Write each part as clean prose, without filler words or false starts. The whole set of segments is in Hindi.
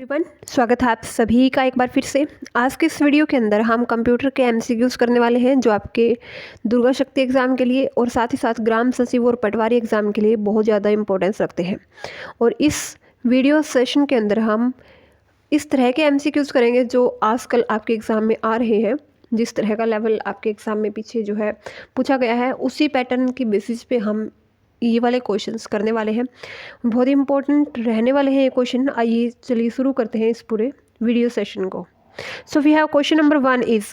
एवरीवन, स्वागत है आप सभी का एक बार फिर से। आज के इस वीडियो के अंदर हम कंप्यूटर के एमसीक्यूज करने वाले हैं जो आपके दुर्गा शक्ति एग्ज़ाम के लिए और साथ ही साथ ग्राम सचिव और पटवारी एग्ज़ाम के लिए बहुत ज़्यादा इंपॉर्टेंस रखते हैं। और इस वीडियो सेशन के अंदर हम इस तरह के एमसीक्यूज करेंगे जो आजकल आपके एग्ज़ाम में आ रहे हैं। जिस तरह का लेवल आपके एग्ज़ाम में पीछे जो है पूछा गया है, उसी पैटर्न की बेसिस पे हम ये वाले क्वेश्चंस करने वाले हैं। बहुत ही इंपॉर्टेंट रहने वाले हैं ये क्वेश्चन। आइए चलिए शुरू करते हैं इस पूरे वीडियो सेशन को। So we have question number 1 is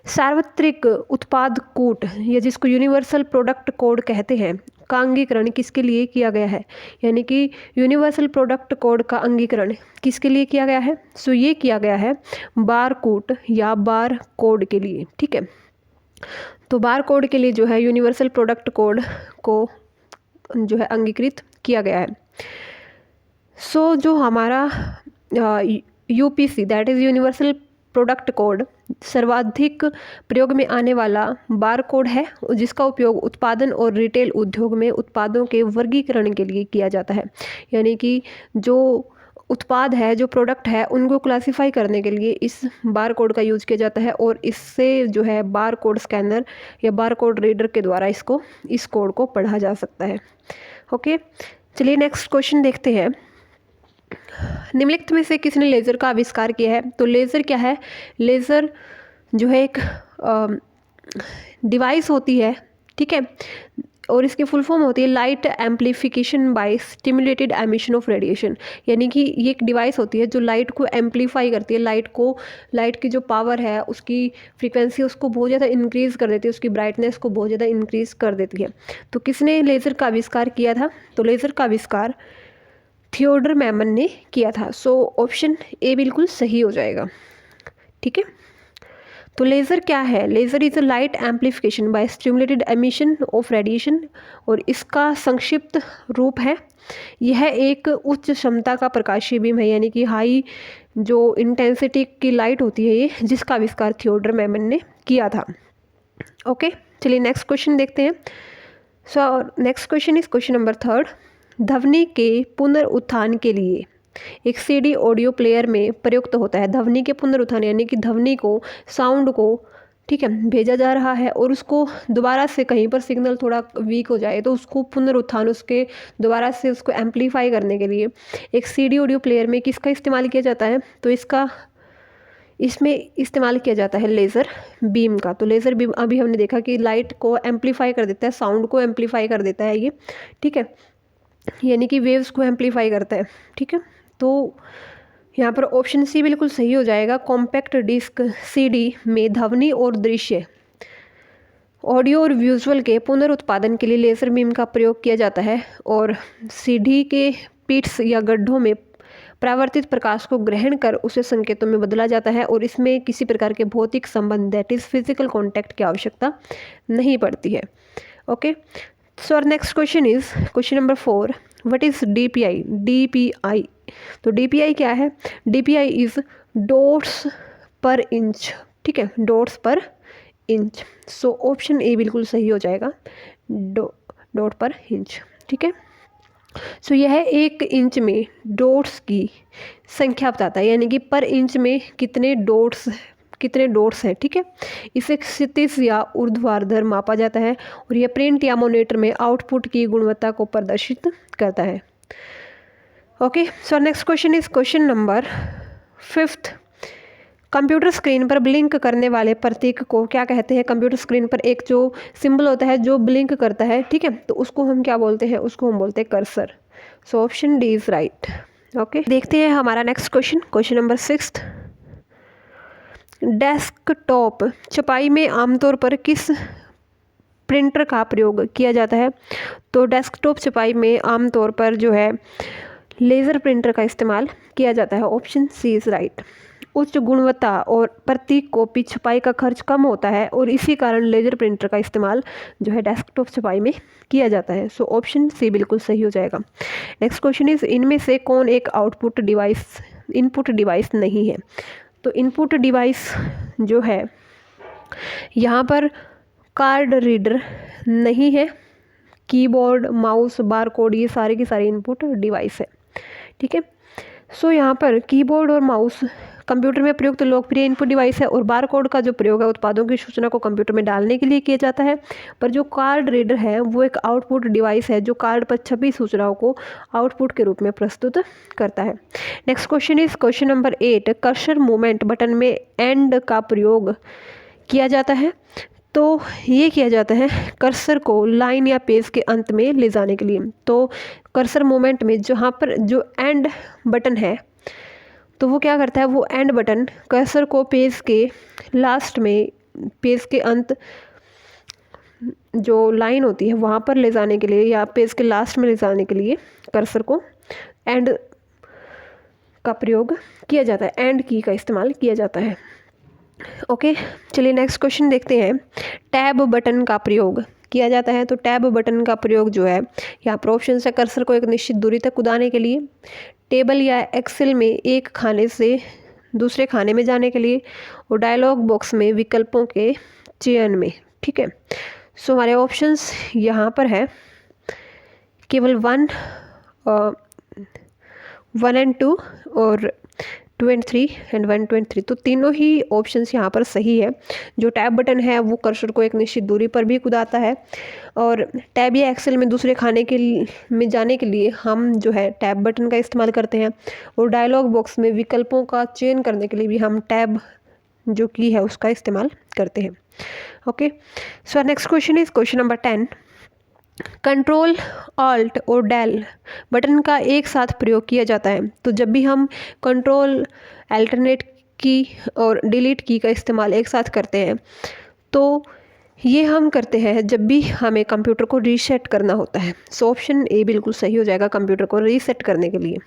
सार्वत्रिक उत्पाद कूट या जिसको यूनिवर्सल प्रोडक्ट कोड कहते हैं का अंगीकरण किसके लिए किया गया है। यानी कि यूनिवर्सल प्रोडक्ट कोड का अंगीकरण किसके लिए किया गया है। सो ये किया गया है बार कूट या बार कोड के लिए। ठीक है, तो बार कोड के लिए जो है यूनिवर्सल प्रोडक्ट कोड को जो है अंगीकृत किया गया है। सो जो हमारा UPC that is universal product code सर्वाधिक प्रयोग में आने वाला बार कोड है जिसका उपयोग उत्पादन और रिटेल उद्योग में उत्पादों के वर्गीकरण के लिए किया जाता है। यानी कि जो उत्पाद है, जो प्रोडक्ट है, उनको क्लासिफाई करने के लिए इस बार कोड का यूज़ किया जाता है और इससे जो है बार कोड स्कैनर या बार कोड रीडर के द्वारा इस कोड को पढ़ा जा सकता है। ओके, चलिए नेक्स्ट क्वेश्चन देखते हैं। निम्नलिखित में से किसने लेज़र का आविष्कार किया है। तो लेज़र क्या है। लेज़र जो है एक डिवाइस होती है, ठीक है, और इसकी फुल फॉर्म होती है light amplification by stimulated emission of radiation. यानी कि ये एक डिवाइस होती है जो लाइट को एम्पलीफाई करती है, लाइट की जो पावर है, उसकी फ्रीक्वेंसी उसको बहुत ज़्यादा इंक्रीज़ कर देती है, उसकी ब्राइटनेस को बहुत ज़्यादा इंक्रीज़ कर देती है। तो किसने लेज़र का आविष्कार किया था। तो लेज़र का आविष्कार थियोडर मैमन ने किया था। सो ऑप्शन ए बिल्कुल सही हो जाएगा। ठीक है, तो लेज़र क्या है। Laser is a light amplification by stimulated emission of radiation और इसका संक्षिप्त रूप है, यह एक उच्च क्षमता का प्रकाशीय बीम है। यानी कि हाई जो इंटेंसिटी की लाइट होती है ये, जिसका आविष्कार थियोडर मैमन ने किया था। ओके, चलिए नेक्स्ट क्वेश्चन देखते हैं। So next question is question number 3। ध्वनि के पुनरुत्थान के लिए एक सीडी ऑडियो प्लेयर में प्रयुक्त होता है। ध्वनि के पुनरुत्थान यानी कि ध्वनि को, साउंड को, ठीक है, भेजा जा रहा है और उसको दोबारा से कहीं पर सिग्नल थोड़ा वीक हो जाए तो उसको पुनरुत्थान, उसके दोबारा से उसको एम्पलीफाई करने के लिए एक सीडी ऑडियो प्लेयर में किसका इस्तेमाल किया जाता है। तो इसमें इस्तेमाल किया जाता है लेज़र बीम का। तो लेज़र बीम अभी हमने देखा कि लाइट को एम्पलीफाई कर देता है, साउंड को एम्पलीफाई कर देता है ये, ठीक है, यानी कि वेव्स को एम्पलीफाई करता है। ठीक है, तो यहाँ पर ऑप्शन सी बिल्कुल सही हो जाएगा। कॉम्पैक्ट डिस्क सीडी में ध्वनि और दृश्य, ऑडियो और विजुअल के पुनरुत्पादन के लिए लेज़र बीम का प्रयोग किया जाता है और सीडी के पिट्स या गड्ढों में परावर्तित प्रकाश को ग्रहण कर उसे संकेतों में बदला जाता है और इसमें किसी प्रकार के भौतिक संबंध दैट इज़ फिजिकल कॉन्टैक्ट की आवश्यकता नहीं पड़ती है। Okay, so our next question is question number 4। What is DPI. DPI, तो डीपीआई क्या है। DPI is dots per inch, ठीक है, dots per inch. So option A बिल्कुल सही हो जाएगा, डॉट पर इंच। ठीक है, सो यह एक इंच में डॉट्स की संख्या बताता है, यानी कि पर इंच में कितने डॉट्स हैं। ठीक है, इसे क्षितिज या ऊर्ध्वाधर मापा जाता है और यह प्रिंट या मॉनिटर में आउटपुट की गुणवत्ता को प्रदर्शित करता है। Okay, so next question is question number 5। Computer screen पर ब्लिंक करने वाले प्रतीक को क्या कहते हैं। कंप्यूटर स्क्रीन पर एक जो सिंबल होता है जो ब्लिंक करता है, ठीक है, तो उसको हम क्या बोलते हैं। उसको हम बोलते हैं cursor. So option D is right. Okay, देखते हैं हमारा next question, question number 6। Desktop छपाई में आमतौर पर किस प्रिंटर का प्रयोग किया जाता है। तो डेस्कटॉप छपाई में आमतौर पर जो है लेज़र प्रिंटर का इस्तेमाल किया जाता है। Option C is right. उच्च गुणवत्ता और प्रतीक कॉपी छपाई का खर्च कम होता है और इसी कारण लेज़र प्रिंटर का इस्तेमाल जो है डेस्कटॉप छपाई में किया जाता है। सो ऑप्शन सी बिल्कुल सही हो जाएगा। नेक्स्ट क्वेश्चन इज इनमें से कौन एक इनपुट डिवाइस नहीं है। तो इनपुट डिवाइस जो है यहाँ पर कार्ड रीडर नहीं है, कीबोर्ड, माउस, बारकोड, ये सारे की सारी इनपुट डिवाइस है। ठीक है, सो यहाँ पर कीबोर्ड और माउस कंप्यूटर में प्रयुक्त लोकप्रिय इनपुट डिवाइस है, और बारकोड का जो प्रयोग है उत्पादों की सूचना को कंप्यूटर में डालने के लिए किया जाता है। पर जो कार्ड रीडर है वो एक आउटपुट डिवाइस है जो कार्ड पर छपी सूचनाओं को आउटपुट के रूप में प्रस्तुत करता है। Next question is question number 8, cursor movement button में एंड का प्रयोग किया जाता है। तो ये किया जाता है कर्सर को लाइन या पेज के अंत में ले जाने के लिए। तो कर्सर मूवमेंट में जहाँ पर जो एंड बटन है तो वो क्या करता है, वो एंड बटन कर्सर को पेज के लास्ट में, पेज के अंत जो लाइन होती है वहाँ पर ले जाने के लिए या पेज के लास्ट में ले जाने के लिए कर्सर को एंड का प्रयोग किया जाता है, एंड की का इस्तेमाल किया जाता है। ओके, चलिए नेक्स्ट क्वेश्चन देखते हैं। टैब बटन का प्रयोग किया जाता है। तो टैब बटन का प्रयोग जो है यहाँ पर ऑप्शन है कर्सर को एक निश्चित दूरी तक कूदाने के लिए, टेबल या एक्सेल में एक खाने से दूसरे खाने में जाने के लिए, और डायलॉग बॉक्स में विकल्पों के चयन में। ठीक है, सो हमारे ऑप्शंस यहाँ पर है केवल 1 एंड 2 और 2 एंड 3 एंड 1 2 एंड 3। तो तीनों ही ऑप्शंस यहाँ पर सही है। जो टैब बटन है वो कर्सर को एक निश्चित दूरी पर भी कूदाता है, और टैब या एक्सेल में दूसरे खाने के में जाने के लिए हम जो है टैब बटन का इस्तेमाल करते हैं, और डायलॉग बॉक्स में विकल्पों का चयन करने के लिए भी हम टैब जो की है उसका इस्तेमाल करते हैं। Okay, so next question is question number 10, control alt और डेल बटन का एक साथ प्रयोग किया जाता है। तो जब भी हम कंट्रोल अल्टरनेट की और डिलीट की का इस्तेमाल एक साथ करते हैं तो ये हम करते हैं जब भी हमें कंप्यूटर को रीसेट करना होता है। सो ऑप्शन ए बिल्कुल सही हो जाएगा कंप्यूटर को रीसेट करने के लिए।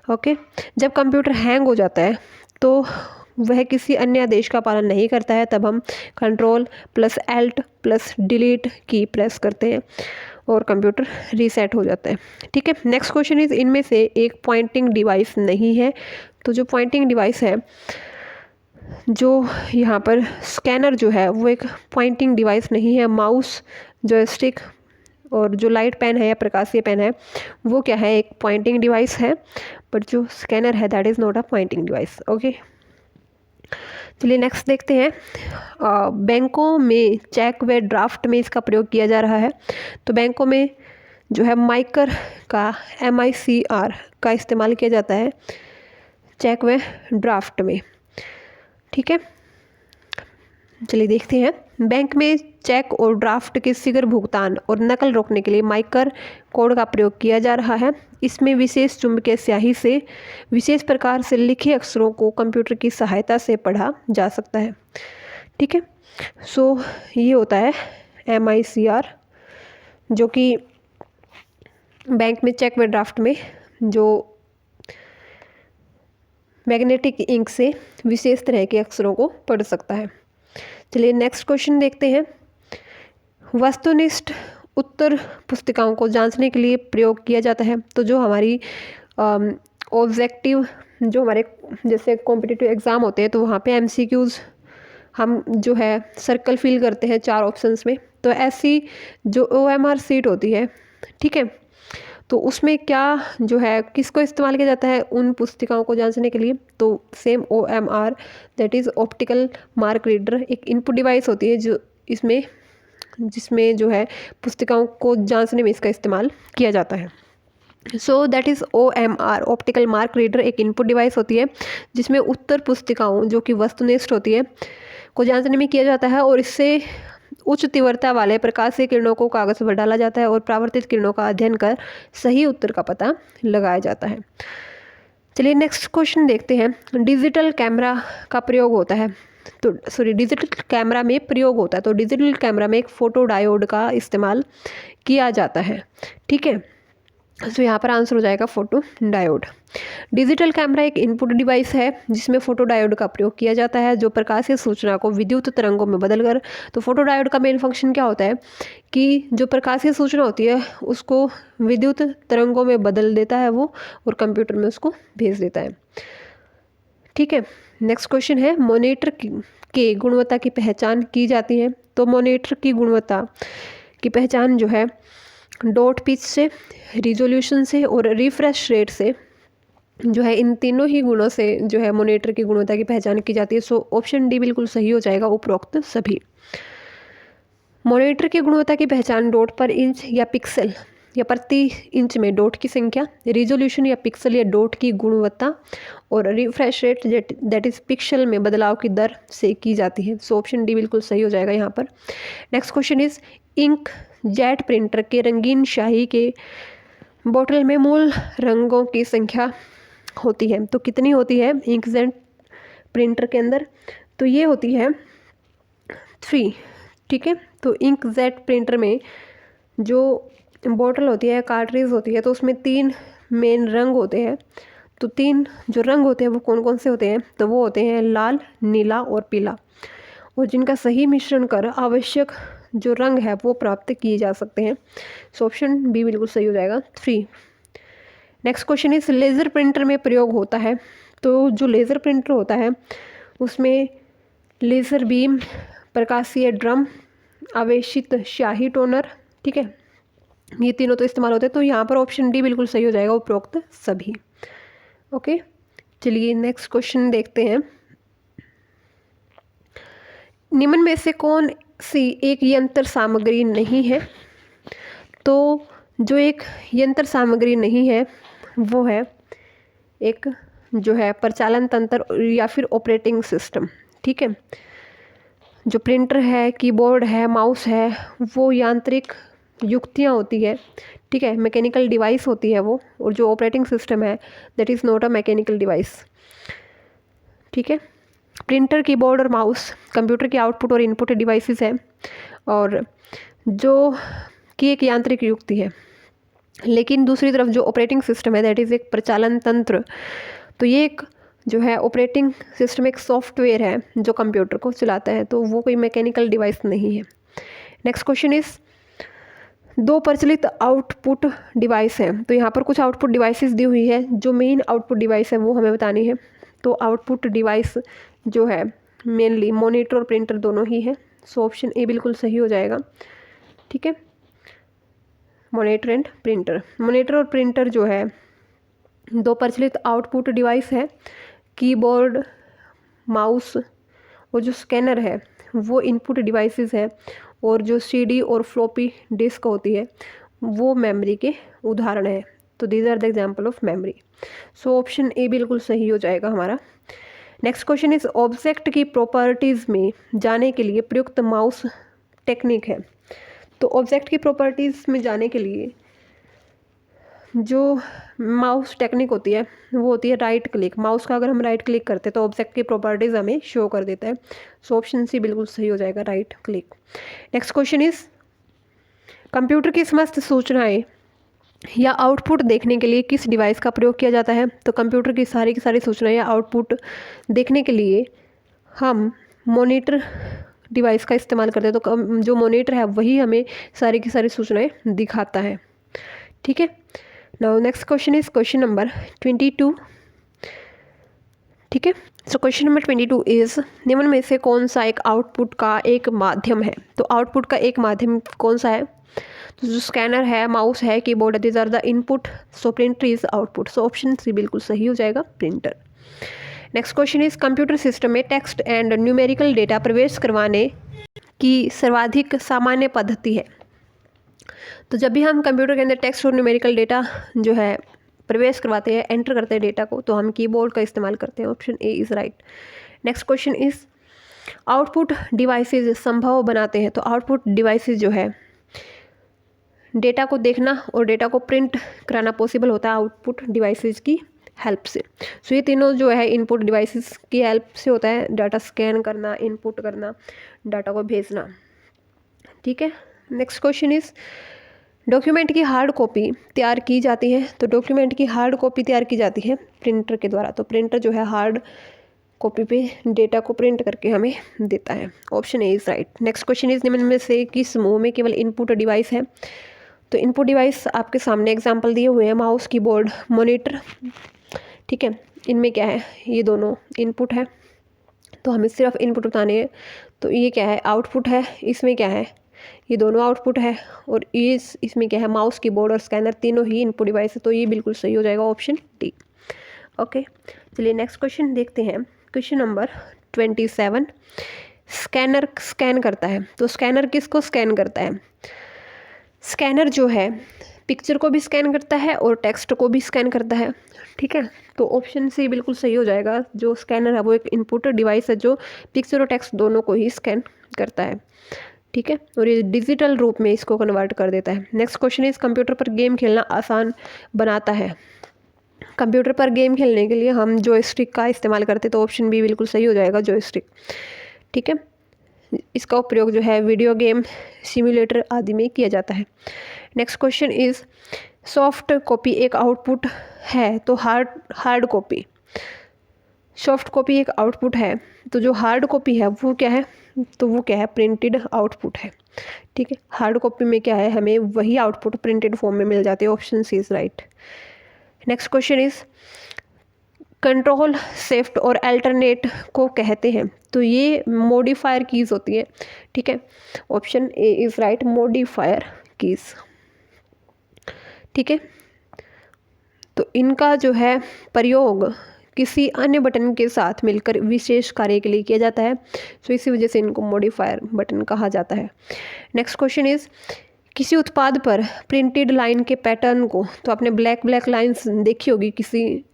ओके, जब कंप्यूटर हैंग हो जाता है तो वह किसी अन्य आदेश का पालन नहीं करता है, तब हम control plus Alt plus delete की प्रेस करते हैं और कंप्यूटर रीसेट हो जाता है। ठीक है, नेक्स्ट क्वेश्चन इज इनमें से एक पॉइंटिंग डिवाइस नहीं है। तो जो पॉइंटिंग डिवाइस है, जो यहाँ पर स्कैनर जो है वो एक पॉइंटिंग डिवाइस नहीं है। माउस, जॉयस्टिक और जो लाइट पेन है या प्रकाशीय पेन है वो क्या है, एक पॉइंटिंग डिवाइस है, बट जो स्कैनर है that is not a pointing device. Okay, चलिए नेक्स्ट देखते हैं। बैंकों में चेक व ड्राफ्ट में इसका प्रयोग किया जा रहा है। तो बैंकों में जो है माइकर का MICR का इस्तेमाल किया जाता है चेक व ड्राफ्ट में। ठीक है, चलिए देखते हैं। बैंक में चेक और ड्राफ्ट के शीघ्र भुगतान और नकल रोकने के लिए माइकर कोड का प्रयोग किया जा रहा है। इसमें विशेष चुंबकीय स्याही से विशेष प्रकार से लिखे अक्षरों को कंप्यूटर की सहायता से पढ़ा जा सकता है। ठीक है, सो ये होता है MICR, जो कि बैंक में चेक व ड्राफ्ट में जो मैग्नेटिक इंक से विशेष तरह के अक्षरों को पढ़ सकता है। चलिए नेक्स्ट क्वेश्चन देखते हैं। वस्तुनिष्ठ उत्तर पुस्तिकाओं को जांचने के लिए प्रयोग किया जाता है। तो जो हमारी ऑब्जेक्टिव, जो हमारे जैसे कॉम्पिटिटिव एग्ज़ाम होते हैं तो वहाँ पे MCQs हम जो है सर्कल फिल करते हैं 4 ऑप्शंस में। तो ऐसी जो OMR सीट होती है, ठीक है, तो उसमें क्या जो है किसको इस्तेमाल किया जाता है उन पुस्तिकाओं को जांचने के लिए। तो same OMR that is optical mark reader एक इनपुट डिवाइस होती है जो जिसमें जो है पुस्तिकाओं को जांचने में इसका इस्तेमाल किया जाता है। So that is OMR optical mark reader एक इनपुट डिवाइस होती है जिसमें उत्तर पुस्तिकाओं जो कि वस्तुनिष्ठ होती है को जांचने में किया जाता है, और इससे उच्च तीव्रता वाले प्रकाशीय किरणों को कागज पर डाला जाता है और परावर्तित किरणों का अध्ययन कर सही उत्तर का पता लगाया जाता है। चलिए नेक्स्ट क्वेश्चन देखते हैं। डिजिटल कैमरा का प्रयोग होता है। तो डिजिटल कैमरा में प्रयोग होता है। तो डिजिटल कैमरा में एक फोटो डायोड का इस्तेमाल किया जाता है। ठीक है, तो यहाँ पर आंसर हो जाएगा फोटो डायोड। डिजिटल कैमरा एक इनपुट डिवाइस है जिसमें फोटो डायोड का प्रयोग किया जाता है जो प्रकाशीय सूचना को विद्युत तरंगों में बदलकर, तो फोटो डायोड का मेन फंक्शन क्या होता है कि जो प्रकाशीय सूचना होती है उसको विद्युत तरंगों में बदल देता है वो, और कंप्यूटर में उसको भेज देता है। ठीक है, नेक्स्ट क्वेश्चन है मॉनिटर के गुणवत्ता की पहचान की जाती है। तो मॉनिटर की गुणवत्ता की पहचान जो है डॉट पिच से, रिजोल्यूशन से और रिफ्रेश रेट से जो है इन तीनों ही गुणों से जो है मॉनिटर की गुणवत्ता की पहचान की जाती है। सो ऑप्शन डी बिल्कुल सही हो जाएगा, उपरोक्त सभी। मॉनिटर की गुणवत्ता की पहचान डॉट पर इंच या पिक्सल या प्रति इंच में डॉट की संख्या, रिजोल्यूशन या पिक्सल या डॉट की गुणवत्ता और refresh rate that is pixel में बदलाव की दर से की जाती है। सो ऑप्शन डी बिल्कुल सही हो जाएगा यहाँ पर। Next question is inkjet printer के रंगीन स्याही के बोतल में मूल रंगों की संख्या होती है, तो कितनी होती है इंकजेट प्रिंटर के अंदर? तो ये होती है 3। ठीक है, तो इंकजेट प्रिंटर में जो बोतल होती है, कार्ट्रिज होती है, तो उसमें 3 मेन रंग होते हैं। तो 3 जो रंग होते हैं वो कौन कौन से होते हैं? तो वो होते हैं लाल, नीला और पीला, और जिनका सही मिश्रण कर आवश्यक जो रंग है वो प्राप्त किए जा सकते हैं। सो ऑप्शन बी बिल्कुल सही हो जाएगा, 3। नेक्स्ट क्वेश्चन इस लेज़र प्रिंटर में प्रयोग होता है, तो जो लेज़र प्रिंटर होता है उसमें लेज़र बीम, प्रकाशीय ड्रम, आवेशित स्याही टोनर, ठीक है, ये तीनों तो इस्तेमाल होते हैं। तो यहाँ पर ऑप्शन डी बिल्कुल सही हो जाएगा, उपरोक्त सभी। ओके, चलिए नेक्स्ट क्वेश्चन देखते हैं। निम्न में से कौन सी एक यंत्र सामग्री नहीं है? तो जो एक यंत्र सामग्री नहीं है वो है एक जो है प्रचालन तंत्र या फिर ऑपरेटिंग सिस्टम। ठीक है, जो प्रिंटर है, कीबोर्ड है, माउस है, वो यांत्रिक युक्तियाँ होती है। ठीक है, मैकेनिकल डिवाइस होती है वो, और जो ऑपरेटिंग सिस्टम है that is not a mechanical device. ठीक है, प्रिंटर, कीबोर्ड और माउस कंप्यूटर के आउटपुट और इनपुट डिवाइसेस है, और जो कि एक यांत्रिक युक्ति है। लेकिन दूसरी तरफ जो ऑपरेटिंग सिस्टम है दैट इज़ एक प्रचालन तंत्र। तो ये एक जो है ऑपरेटिंग सिस्टम एक सॉफ्टवेयर है जो कंप्यूटर को चलाता है, तो वो कोई मैकेनिकल डिवाइस नहीं है। नेक्स्ट क्वेश्चन इज 2 प्रचलित आउटपुट डिवाइस है, तो यहाँ पर कुछ आउटपुट डिवाइसेस दी हुई है। जो मेन आउटपुट डिवाइस है वो हमें बतानी है। तो आउटपुट डिवाइस जो है मेनली मॉनिटर और प्रिंटर दोनों ही है। सो ऑप्शन ए बिल्कुल सही हो जाएगा। ठीक है, मॉनिटर एंड प्रिंटर। मॉनिटर और प्रिंटर जो है 2 प्रचलित आउटपुट डिवाइस है। कीबोर्ड, माउस और जो स्कैनर है वो इनपुट डिवाइसेस है, और जो सीडी और फ्लॉपी डिस्क होती है वो मेमोरी के उदाहरण है। तो these are the example of memory. So option A बिल्कुल सही हो जाएगा हमारा। नेक्स्ट क्वेश्चन इज ऑब्जेक्ट की प्रॉपर्टीज़ में जाने के लिए प्रयुक्त माउस टेक्निक है। तो ऑब्जेक्ट की प्रॉपर्टीज़ में जाने के लिए जो माउस टेक्निक होती है वो होती है राइट क्लिक। माउस का अगर हम राइट क्लिक करते हैं तो ऑब्जेक्ट की प्रॉपर्टीज़ हमें शो कर देता है। सो ऑप्शन सी बिल्कुल सही हो जाएगा, right click. Next question is computer की समस्त सूचनाएं या आउटपुट देखने के लिए किस डिवाइस का प्रयोग किया जाता है? तो कंप्यूटर की सारी सूचनाएं या आउटपुट देखने के लिए हम मॉनिटर डिवाइस का इस्तेमाल करते हैं। तो जो मॉनिटर है वही हमें सारी की सारी सूचनाएं दिखाता है। ठीक है, now next question is question number 22। ठीक है, सो क्वेश्चन नंबर 22 इज निम्न में से कौन सा एक आउटपुट का एक माध्यम है? तो आउटपुट का एक माध्यम कौन सा है? तो जो स्कैनर है, माउस है, कीबोर्ड है, these are the input. So printer is output. So option C बिल्कुल सही हो जाएगा, printer. Next question is computer system में टेक्स्ट एंड न्यूमेरिकल डेटा प्रवेश करवाने की सर्वाधिक सामान्य पद्धति है। तो जब भी हम कंप्यूटर के अंदर टेक्स्ट और न्यूमेरिकल डेटा जो है प्रवेश करवाते हैं, एंटर करते हैं डेटा को, तो हम कीबोर्ड का इस्तेमाल करते हैं। Option A is right. Next question is output devices संभव बनाते हैं। तो आउटपुट डिवाइसेज जो है डेटा को देखना और डेटा को प्रिंट कराना पॉसिबल होता है आउटपुट डिवाइसेज की हेल्प से। सो ये तीनों जो है इनपुट डिवाइसेस की हेल्प से होता है, डाटा स्कैन करना, इनपुट करना, डाटा को भेजना। ठीक है, नेक्स्ट क्वेश्चन इज डॉक्यूमेंट की हार्ड कॉपी तैयार की जाती है। तो डॉक्यूमेंट की हार्ड कॉपी तैयार की जाती है प्रिंटर के द्वारा। तो प्रिंटर जो है हार्ड कॉपी पे डेटा को प्रिंट करके हमें देता है। Option A is right. Next question is निम्न में से किस समूह में केवल इनपुट डिवाइस है? तो इनपुट डिवाइस आपके सामने एग्जांपल दिए हुए हैं, माउस, कीबोर्ड, मॉनिटर। ठीक है, इनमें क्या है, ये दोनों इनपुट है, तो हमें सिर्फ इनपुट बताने हैं। तो ये क्या है, आउटपुट है। इसमें क्या है, ये दोनों आउटपुट है। और इसमें क्या है, माउस, कीबोर्ड और स्कैनर तीनों ही इनपुट डिवाइस है। तो ये बिल्कुल सही हो जाएगा, ऑप्शन डी। ओके, चलिए नेक्स्ट क्वेश्चन देखते हैं। Question number 27। स्कैनर स्कैन करता है, तो स्कैनर किसको स्कैन करता है? स्कैनर जो है पिक्चर को भी स्कैन करता है और टेक्स्ट को भी स्कैन करता है, ठीक है। तो ऑप्शन सी बिल्कुल सही हो जाएगा। जो स्कैनर है वो एक इनपुट डिवाइस है जो पिक्चर और टेक्स्ट दोनों को ही स्कैन करता है, ठीक है, और ये डिजिटल रूप में इसको कन्वर्ट कर देता है। नेक्स्ट क्वेश्चन इज कंप्यूटर पर गेम खेलना आसान बनाता है। कंप्यूटर पर गेम खेलने के लिए हम जॉयस्टिक का इस्तेमाल करते हैं, तो ऑप्शन बी बिल्कुल सही हो जाएगा, जॉयस्टिक, ठीक है। इसका उपयोग जो है वीडियो गेम, सिम्युलेटर आदि में किया जाता है। Next question is soft copy एक आउटपुट है तो हार्ड कॉपी, सॉफ्ट कॉपी एक आउटपुट है तो जो हार्ड कॉपी है वो क्या है? तो वो क्या है? प्रिंटेड आउटपुट है, ठीक है। हार्ड कॉपी में क्या है? हमें वही आउटपुट प्रिंटेड फॉर्म में मिल जाती है। Option C is right. Next question is control shift और अल्टरनेट को कहते हैं, तो ये मॉडिफायर कीज होती है, ठीक है। Option A is right, modifier keys, ठीक है। तो इनका जो है प्रयोग किसी अन्य बटन के साथ मिलकर विशेष कार्य के लिए किया जाता है, तो इसी वजह से इनको मॉडिफायर बटन कहा जाता है। नेक्स्ट क्वेश्चन इज किसी उत्पाद पर प्रिंटेड लाइन के पैटर्न को, तो आपने ब्लैक लाइंस देखी होगी किसी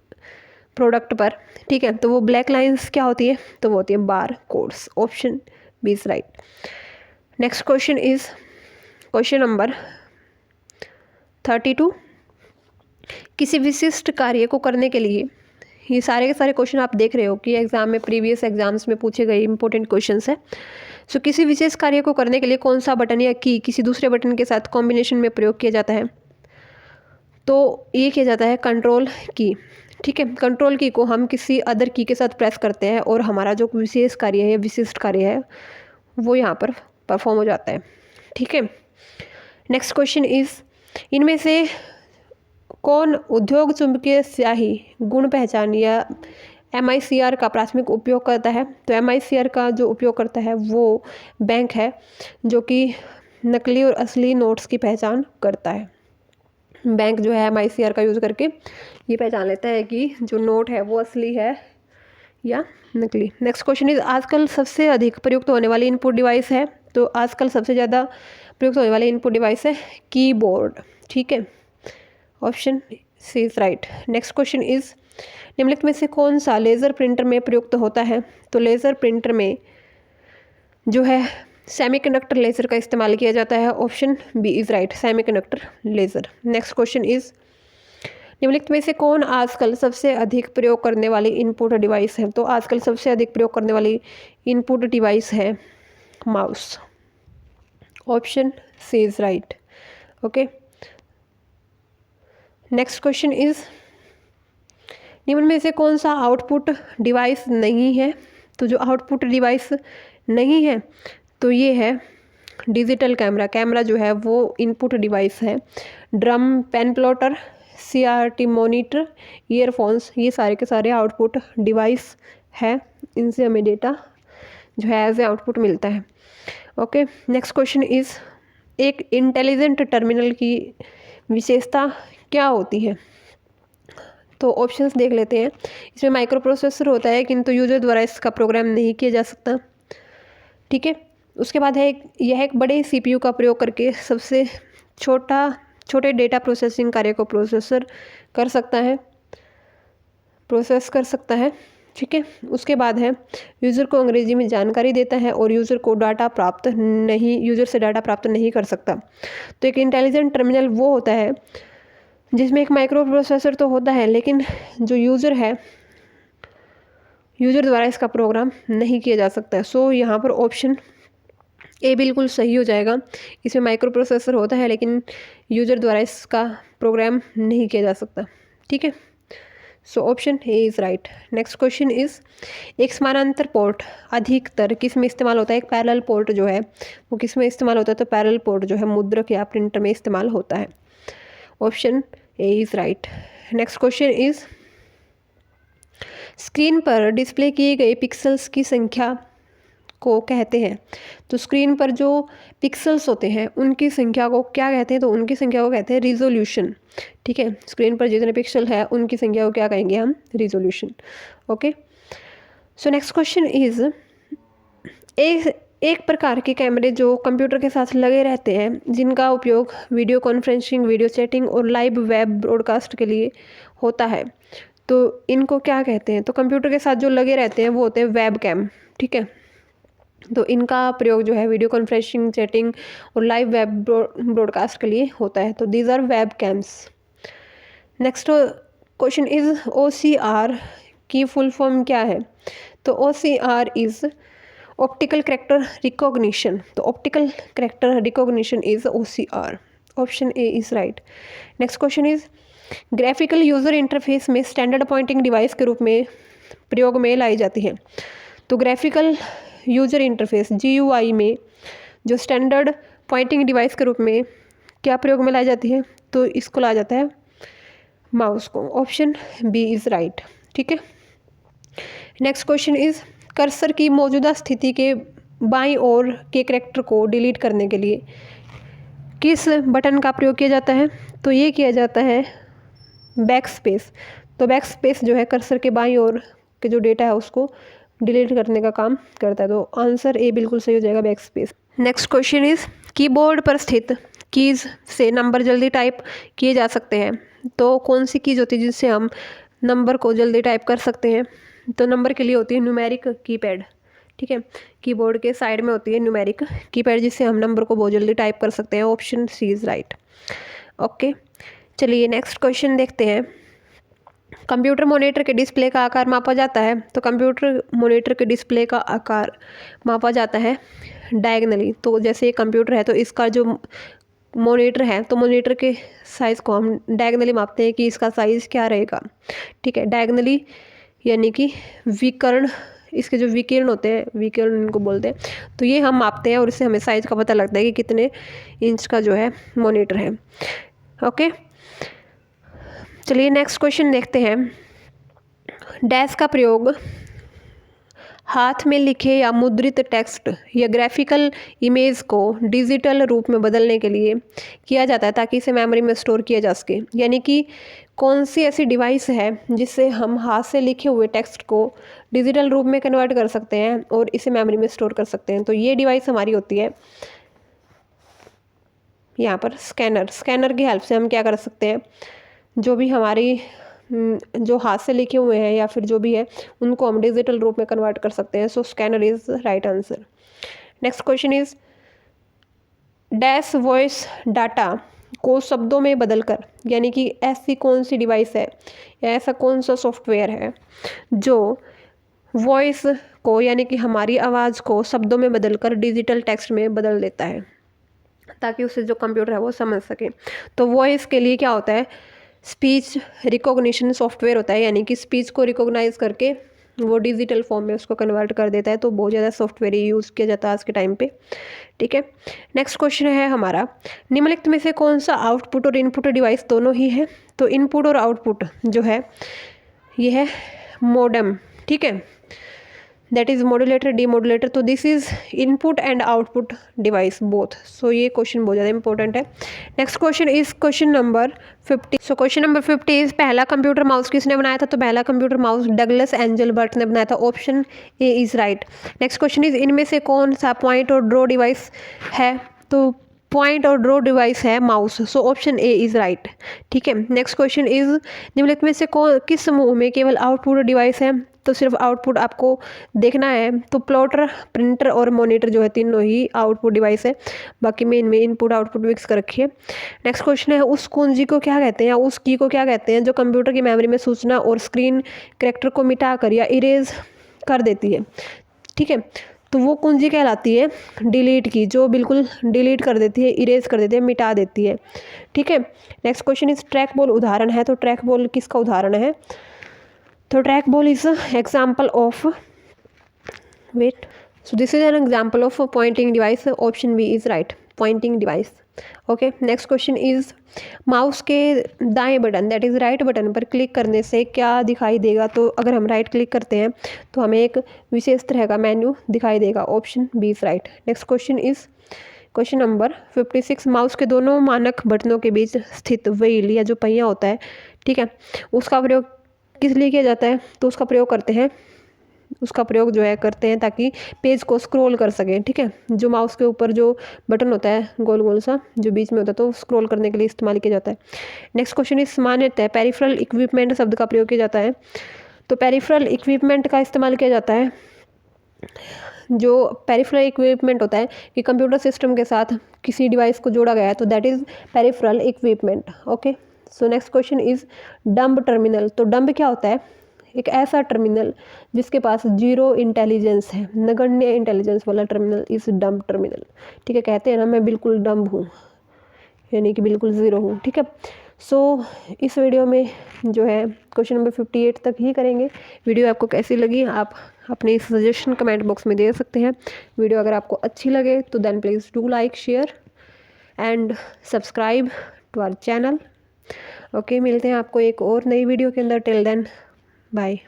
प्रोडक्ट पर, ठीक है, तो वो ब्लैक लाइंस क्या होती है? तो वो होती है bar codes. Option B is right. Next question is question number 32। किसी विशिष्ट कार्य को करने के लिए, ये सारे के सारे क्वेश्चन आप देख रहे हो कि एग्जाम में, प्रीवियस एग्जाम्स में पूछे गए इंपॉर्टेंट क्वेश्चंस है। सो किसी विशेष कार्य को करने के लिए कौन सा बटन या की किसी दूसरे बटन के साथ कॉम्बिनेशन में प्रयोग किया जाता है? तो ये किया जाता है कंट्रोल की, ठीक है। कंट्रोल की को हम किसी अदर की के साथ प्रेस करते हैं और हमारा जो विशेष कार्य है, विशिष्ट कार्य है, वो यहाँ पर परफॉर्म हो जाता है, ठीक है। नेक्स्ट क्वेश्चन इज इनमें से कौन उद्योग चुंबकीय स्याही गुण पहचान या MICR का प्राथमिक उपयोग करता है? तो MICR का जो उपयोग करता है वो बैंक है जो कि नकली और असली नोट्स की पहचान करता है। बैंक जो है MICR का यूज़ करके ये पहचान लेता है कि जो नोट है वो असली है या नकली। नेक्स्ट क्वेश्चन इज आजकल सबसे अधिक प्रयुक्त होने वाली इनपुट डिवाइस है, तो आजकल सबसे ज़्यादा प्रयुक्त होने वाली इनपुट डिवाइस है कीबोर्ड, ठीक है। Option C is right. Next question is निम्नलिखित में से कौन सा लेज़र प्रिंटर में प्रयुक्त होता है? तो लेज़र प्रिंटर में जो है सेमीकंडक्टर लेज़र का इस्तेमाल किया जाता है। Option B is right, semiconductor laser. Next question is निम्नलिखित में से कौन आजकल सबसे अधिक प्रयोग करने वाली इनपुट डिवाइस है? तो आजकल सबसे अधिक प्रयोग करने वाली इनपुट डिवाइस है mouse. Option C is right, okay. Next question is निम्न में से कौन सा आउटपुट डिवाइस नहीं है? तो जो आउटपुट डिवाइस नहीं है तो ये है डिजिटल कैमरा। कैमरा जो है वो इनपुट डिवाइस है। Drum, pen plotter, CRT monitor, earphones, ये सारे के सारे आउटपुट डिवाइस है। इनसे हमें डेटा जो है एज ए आउटपुट मिलता है, ओके। नेक्स्ट क्वेश्चन इज एक इंटेलिजेंट टर्मिनल की विशेषता क्या होती है? तो ऑप्शंस देख लेते हैं। इसमें माइक्रो प्रोसेसर होता है किंतु यूजर द्वारा इसका प्रोग्राम नहीं किया जा सकता, ठीक है। उसके बाद है यह एक बड़े CPU का प्रयोग करके सबसे छोटे डेटा प्रोसेसिंग कार्य को प्रोसेस कर सकता है, ठीक है। उसके बाद है यूज़र को अंग्रेजी में जानकारी देता है और यूज़र से डाटा प्राप्त नहीं कर सकता। तो एक इंटेलिजेंट टर्मिनल वो होता है जिसमें एक माइक्रो प्रोसेसर तो होता है लेकिन जो यूज़र है, यूज़र द्वारा इसका प्रोग्राम नहीं किया जा सकता है। सो यहाँ पर ऑप्शन ए बिल्कुल सही हो जाएगा। इसमें माइक्रो प्रोसेसर होता है लेकिन यूज़र द्वारा इसका प्रोग्राम नहीं किया जा सकता, ठीक है। सो option A is right. Next question is एक समानांतर पोर्ट अधिकतर किस में इस्तेमाल होता है? एक पैरेलल पोर्ट जो है वो किस में इस्तेमाल होता है? तो पैरेलल पोर्ट जो है मुद्रक या प्रिंटर में इस्तेमाल होता है। Option A is right. Next question is screen पर डिस्प्ले किए गए पिक्सेल्स की संख्या को कहते हैं? तो स्क्रीन पर जो पिक्सेल्स होते हैं उनकी संख्या को क्या कहते हैं? तो उनकी संख्या को कहते हैं रिजोल्यूशन। ठीक है, स्क्रीन पर जितने पिक्सल है उनकी संख्या को क्या कहेंगे हम? Resolution. Okay, so next question is, एक प्रकार के कैमरे जो कंप्यूटर के साथ लगे रहते हैं, जिनका उपयोग वीडियो कॉन्फ्रेंसिंग, वीडियो चैटिंग और लाइव वेब ब्रॉडकास्ट के लिए होता है, तो इनको क्या कहते हैं? तो कंप्यूटर के साथ जो लगे रहते हैं वो होते हैं वेब कैम। ठीक है, तो इनका प्रयोग जो है वीडियो कॉन्फ्रेंसिंग, चैटिंग और लाइव वेब ब्रॉडकास्ट के लिए होता है। तो these are web cams. Next question is OCR की फुल फॉर्म क्या है? तो OCR is optical character recognition. तो optical character recognition is OCR। Option A is right. Next question is, graphical user interface में स्टैंडर्ड पॉइंटिंग डिवाइस के रूप में प्रयोग में लाई जाती है। तो ग्राफिकल यूज़र इंटरफेस GUI में जो स्टैंडर्ड पॉइंटिंग डिवाइस के रूप में क्या प्रयोग में लाई जाती है? तो इसको लाया जाता है माउस को। Option B is right. ठीक है, नेक्स्ट क्वेश्चन इज, कर्सर की मौजूदा स्थिति के बाईं ओर के कैरेक्टर को डिलीट करने के लिए किस बटन का प्रयोग किया जाता है? तो ये किया जाता है बैक स्पेस। तो बैक स्पेस जो है कर्सर के बाईं ओर के जो डेटा है उसको डिलीट करने का काम करता है। तो आंसर ए बिल्कुल सही हो जाएगा, back space. Next question is, keyboard पर स्थित कीज से नंबर जल्दी टाइप किए जा सकते हैं। तो कौन सी कीज होती है जिससे हम नंबर को जल्दी टाइप कर सकते हैं? तो नंबर के लिए होती है न्यूमेरिक कीपैड। ठीक है, कीबोर्ड के साइड में होती है न्यूमेरिक कीपैड, जिससे हम नंबर को बहुत जल्दी टाइप कर सकते हैं। Option C is right. Okay, चलिए नेक्स्ट क्वेश्चन देखते हैं। कंप्यूटर मॉनिटर के डिस्प्ले का आकार मापा जाता है। तो कंप्यूटर मॉनिटर के डिस्प्ले का आकार मापा जाता है डायगनली। तो जैसे ये कंप्यूटर है तो इसका जो मॉनिटर है, तो मॉनिटर के साइज़ को हम डायगनली मापते हैं कि इसका साइज़ क्या रहेगा। ठीक है, डायगनली यानी कि विकर्ण, इसके जो विकिरण होते हैं, विकिरण इनको बोलते हैं, तो ये हम मापते हैं और इससे हमें साइज़ का पता लगता है कि कितने इंच का जो है मॉनिटर है। ओके, चलिए नेक्स्ट क्वेश्चन देखते हैं। डैश का प्रयोग हाथ में लिखे या मुद्रित टेक्स्ट या ग्राफिकल इमेज को डिजिटल रूप में बदलने के लिए किया जाता है ताकि इसे मेमोरी में स्टोर किया जा सके। यानी कि कौन सी ऐसी डिवाइस है जिससे हम हाथ से लिखे हुए टेक्स्ट को डिजिटल रूप में कन्वर्ट कर सकते हैं और इसे मेमोरी में स्टोर कर सकते हैं? तो ये डिवाइस हमारी होती है यहाँ पर स्कैनर। स्कैनर की हेल्प से हम क्या कर सकते हैं, जो भी हमारी जो हाथ से लिखे हुए हैं या फिर जो भी है उनको हम डिजिटल रूप में कन्वर्ट कर सकते हैं। So scanner is right answer. Next question is, dash voice data को शब्दों में बदलकर, यानी कि ऐसी कौन सी डिवाइस है या ऐसा कौन सा सॉफ्टवेयर है जो वॉइस को यानी कि हमारी आवाज़ को शब्दों में बदलकर डिजिटल टेक्स्ट में बदल देता है ताकि उसे जो कंप्यूटर है वो समझ सके? तो वॉइस के लिए क्या होता है, स्पीच रिकॉग्निशन सॉफ्टवेयर होता है, यानी कि स्पीच को रिकॉग्नाइज करके वो डिजिटल फॉर्म में उसको कन्वर्ट कर देता है। तो बहुत ज़्यादा सॉफ्टवेयर यूज़ किया जाता है आज के टाइम पे। ठीक है, नेक्स्ट क्वेश्चन है हमारा, निम्नलिखित में से कौन सा आउटपुट और इनपुट डिवाइस दोनों ही है? तो इनपुट और आउटपुट जो है ये है मोडेम। ठीक है, दैट इज मॉड्यूलेटर, डीमॉड्यूलेटर। तो this is input and output device both. So ये क्वेश्चन बहुत ज़्यादा इंपॉर्टेंट है। Next question is question number 50। So question number 50 is, पहला कंप्यूटर माउस किसने बनाया था? तो पहला कंप्यूटर माउस डगलस एंजलबर्ट ने बनाया था। Option A is right. Next question is, इनमें से कौन सा पॉइंट और ड्रॉ डिवाइस है? तो पॉइंट और ड्रॉ डिवाइस है mouse. So option A is right. ठीक है, नेक्स्ट क्वेश्चन इज, निम्नलिखित में से किस समूह में केवल आउटपुट डिवाइस है? तो सिर्फ आउटपुट आपको देखना है। तो प्लॉटर, प्रिंटर और मॉनिटर जो है तीनों ही आउटपुट डिवाइस है, बाकी में इनमें इनपुट आउटपुट मिक्स कर रखी है। नेक्स्ट क्वेश्चन है, उस कुंजी को क्या कहते हैं या उस की को क्या कहते हैं जो कंप्यूटर की मेमोरी में सूचना और स्क्रीन कैरेक्टर को मिटा कर या इरेज कर देती है? ठीक है, तो वो कुंजी कहलाती है डिलीट की, जो बिल्कुल डिलीट कर देती है, इरेज कर देती है, मिटा देती है। ठीक है, next question is, trackball उदाहरण है। तो ट्रैक बॉल किसका उदाहरण है? तो trackball is example of, wait, so this is an example of pointing device. Option B is right. Pointing device. Okay, next question is mouse के दाएं button that is right button पर क्लिक करने से क्या दिखाई देगा। तो अगर हम राइट क्लिक करते हैं तो हमें एक विशेष तरह का मेन्यू दिखाई देगा। Option B is right. Next question is question number 56 mouse के दोनों मानक बटनों के बीच स्थित व्हील या जो पहिया होता है, ठीक है, उसका प्रयोग किस लिए किया जाता है। तो उसका प्रयोग जो है करते हैं ताकि पेज को स्क्रॉल कर सकें, ठीक है। जो माउस के ऊपर जो बटन होता है गोल गोल सा जो बीच में होता है तो स्क्रॉल करने के लिए इस्तेमाल किया जाता है। नेक्स्ट क्वेश्चन इस सामान्यतः पेरिफेरल इक्विपमेंट शब्द का प्रयोग किया जाता है। तो पेरिफेरल इक्विपमेंट का इस्तेमाल किया जाता है, जो पेरिफेरल इक्विपमेंट होता है कि कंप्यूटर सिस्टम के साथ किसी डिवाइस को जोड़ा गया है, तो that is peripheral equipment. Okay, so next question is dumb terminal. तो डम्ब क्या होता है। एक ऐसा टर्मिनल जिसके पास जीरो इंटेलिजेंस है, नगण्य इंटेलिजेंस वाला टर्मिनल इज डम्ब टर्मिनल, ठीक है। कहते हैं ना मैं बिल्कुल डम्ब हूँ, यानी कि बिल्कुल ज़ीरो हूँ, ठीक है। सो इस वीडियो में जो है क्वेश्चन नंबर 58 तक ही करेंगे। वीडियो आपको कैसी लगी आप अपने सजेशन कमेंट बॉक्स में दे सकते हैं। वीडियो अगर आपको अच्छी लगे तो then please do like share and subscribe to our channel. Okay, मिलते हैं आपको एक और नई वीडियो के अंदर। Till then bye.